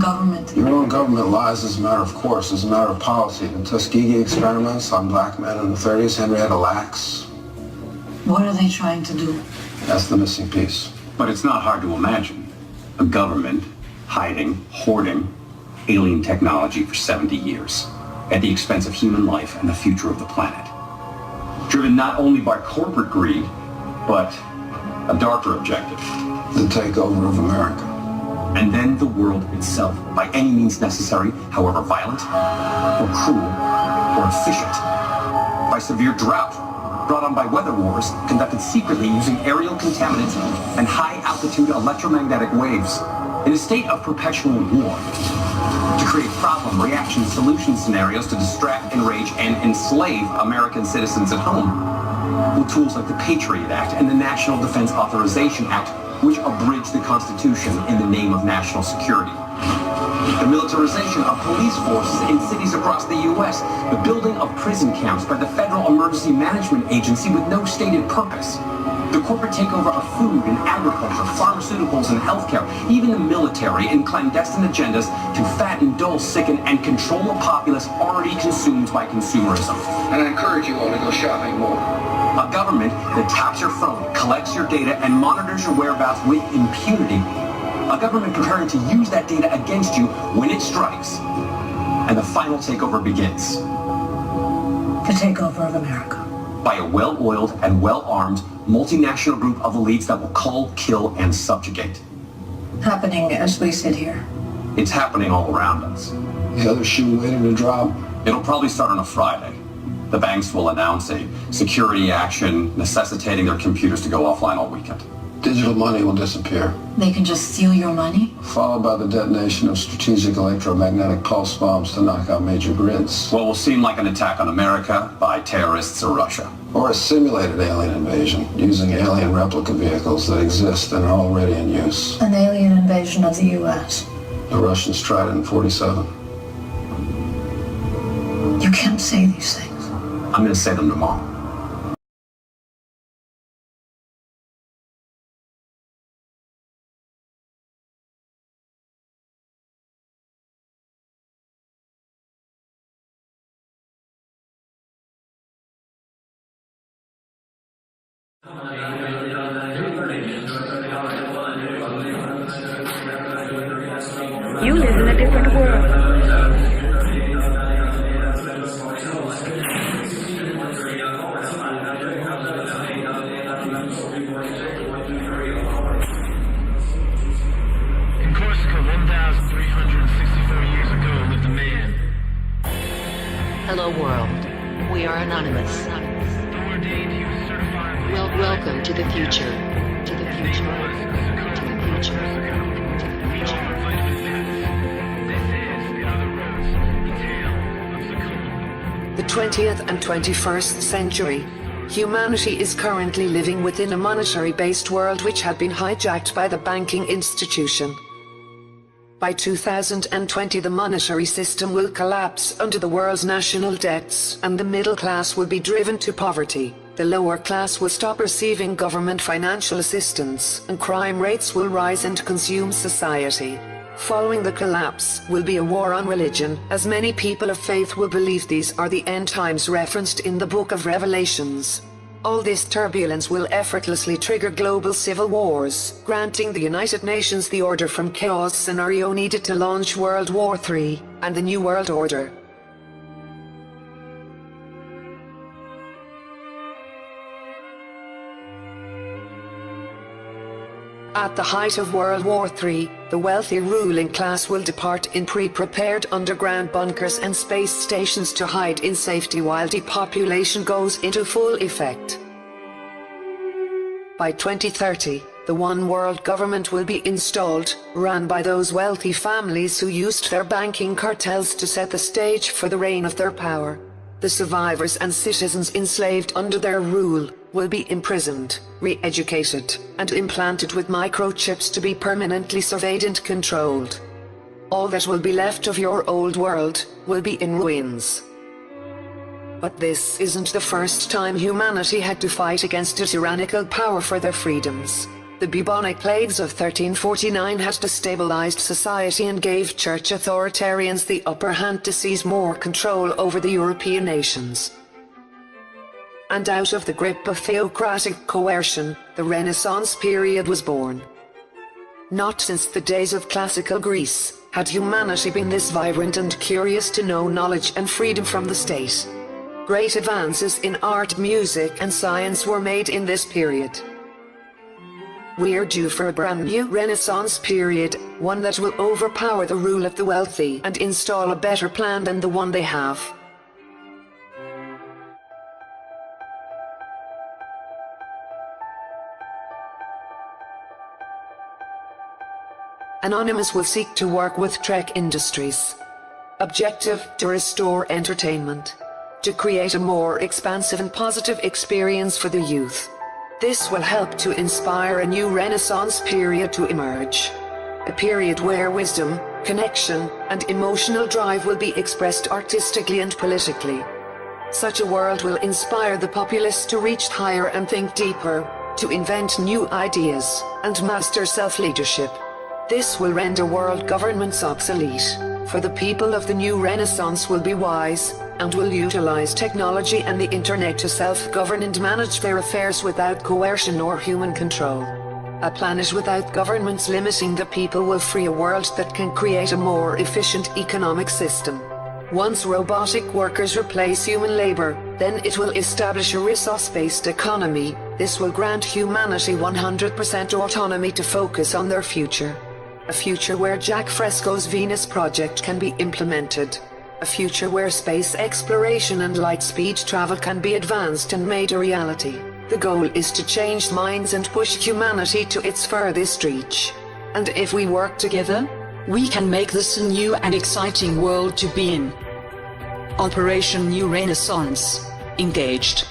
government. Your own government lies as a matter of course, as a matter of policy. The Tuskegee experiments on black men in the 30s, Henrietta Lacks. What are they trying to do? That's the missing piece. But it's not hard to imagine. A government hiding, hoarding alien technology for 70 years at the expense of human life and the future of the planet. Driven not only by corporate greed, but a darker objective. The takeover of America. And then the world itself, by any means necessary, however violent, or cruel, or efficient. By severe drought, brought on by weather wars, conducted secretly using aerial contaminants and high-altitude electromagnetic waves, in a state of perpetual war, to create problem, reaction, solution scenarios to distract, enrage, and enslave American citizens at home, with tools like the Patriot Act and the National Defense Authorization Act, which abridge the Constitution in the name of national security. The militarization of police forces in cities across the U.S., the building of prison camps by the Federal Emergency Management Agency with no stated purpose, the corporate takeover of food and agriculture, pharmaceuticals and healthcare, even the military in clandestine agendas to fatten, dull, sicken, and control a populace already consumed by consumerism. And I encourage you all to go shopping more. A government that taps your phone, collects your data, and monitors your whereabouts with impunity. A government preparing to use that data against you when it strikes. And the final takeover begins. The takeover of America. By a well-oiled and well-armed multinational group of elites that will cull, kill, and subjugate. Happening as we sit here. It's happening all around us. The other shoe waiting to drop. It'll probably start on a Friday. The banks will announce a security action necessitating their computers to go offline all weekend. Digital money will disappear. They can just steal your money? Followed by the detonation of strategic electromagnetic pulse bombs to knock out major grids. What will seem like an attack on America by terrorists or Russia. Or a simulated alien invasion, using alien replica vehicles that exist and are already in use. An alien invasion of the U.S. The Russians tried it in '47. You can't say these things. I'm going to say them tomorrow. You live in a different world. In Corsica, 1,364 years ago, lived a man. Hello world. We are anonymous. Foreordained, he was certified. Welcome to the future. To the future. To the future. The 20th and 21st century. Humanity is currently living within a monetary-based world which had been hijacked by the banking institution. By 2020, the monetary system will collapse under the world's national debts, and the middle class will be driven to poverty. The lower class will stop receiving government financial assistance, and crime rates will rise and consume society. Following the collapse will be a war on religion, as many people of faith will believe these are the end times referenced in the Book of Revelations. All this turbulence will effortlessly trigger global civil wars, granting the United Nations the order from chaos scenario needed to launch World War III and the New World Order. At the height of World War III, the wealthy ruling class will depart in pre-prepared underground bunkers and space stations to hide in safety while depopulation goes into full effect. By 2030, the one world government will be installed, run by those wealthy families who used their banking cartels to set the stage for the reign of their power. The survivors and citizens enslaved under their rule will be imprisoned, re-educated, and implanted with microchips to be permanently surveyed and controlled. All that will be left of your old world will be in ruins. But this isn't the first time humanity had to fight against a tyrannical power for their freedoms. The bubonic plagues of 1349 had destabilized society and gave church authoritarians the upper hand to seize more control over the European nations. And out of the grip of theocratic coercion, the Renaissance period was born. Not since the days of classical Greece had humanity been this vibrant and curious to know knowledge and freedom from the state. Great advances in art, music, and science were made in this period. We're due for a brand new Renaissance period, one that will overpower the rule of the wealthy and install a better plan than the one they have. Anonymous will seek to work with Trek Industries. Objective: to restore entertainment. To create a more expansive and positive experience for the youth. This will help to inspire a new Renaissance period to emerge. A period where wisdom, connection, and emotional drive will be expressed artistically and politically. Such a world will inspire the populace to reach higher and think deeper, to invent new ideas, and master self-leadership. This will render world governments obsolete, for the people of the new Renaissance will be wise, and will utilize technology and the internet to self-govern and manage their affairs without coercion or human control. A planet without governments limiting the people will free a world that can create a more efficient economic system. Once robotic workers replace human labor, then it will establish a resource-based economy. This will grant humanity 100% autonomy to focus on their future. A future where Jack Fresco's Venus project can be implemented. A future where space exploration and light-speed travel can be advanced and made a reality. The goal is to change minds and push humanity to its furthest reach. And if we work together, we can make this a new and exciting world to be in. Operation New Renaissance. Engaged.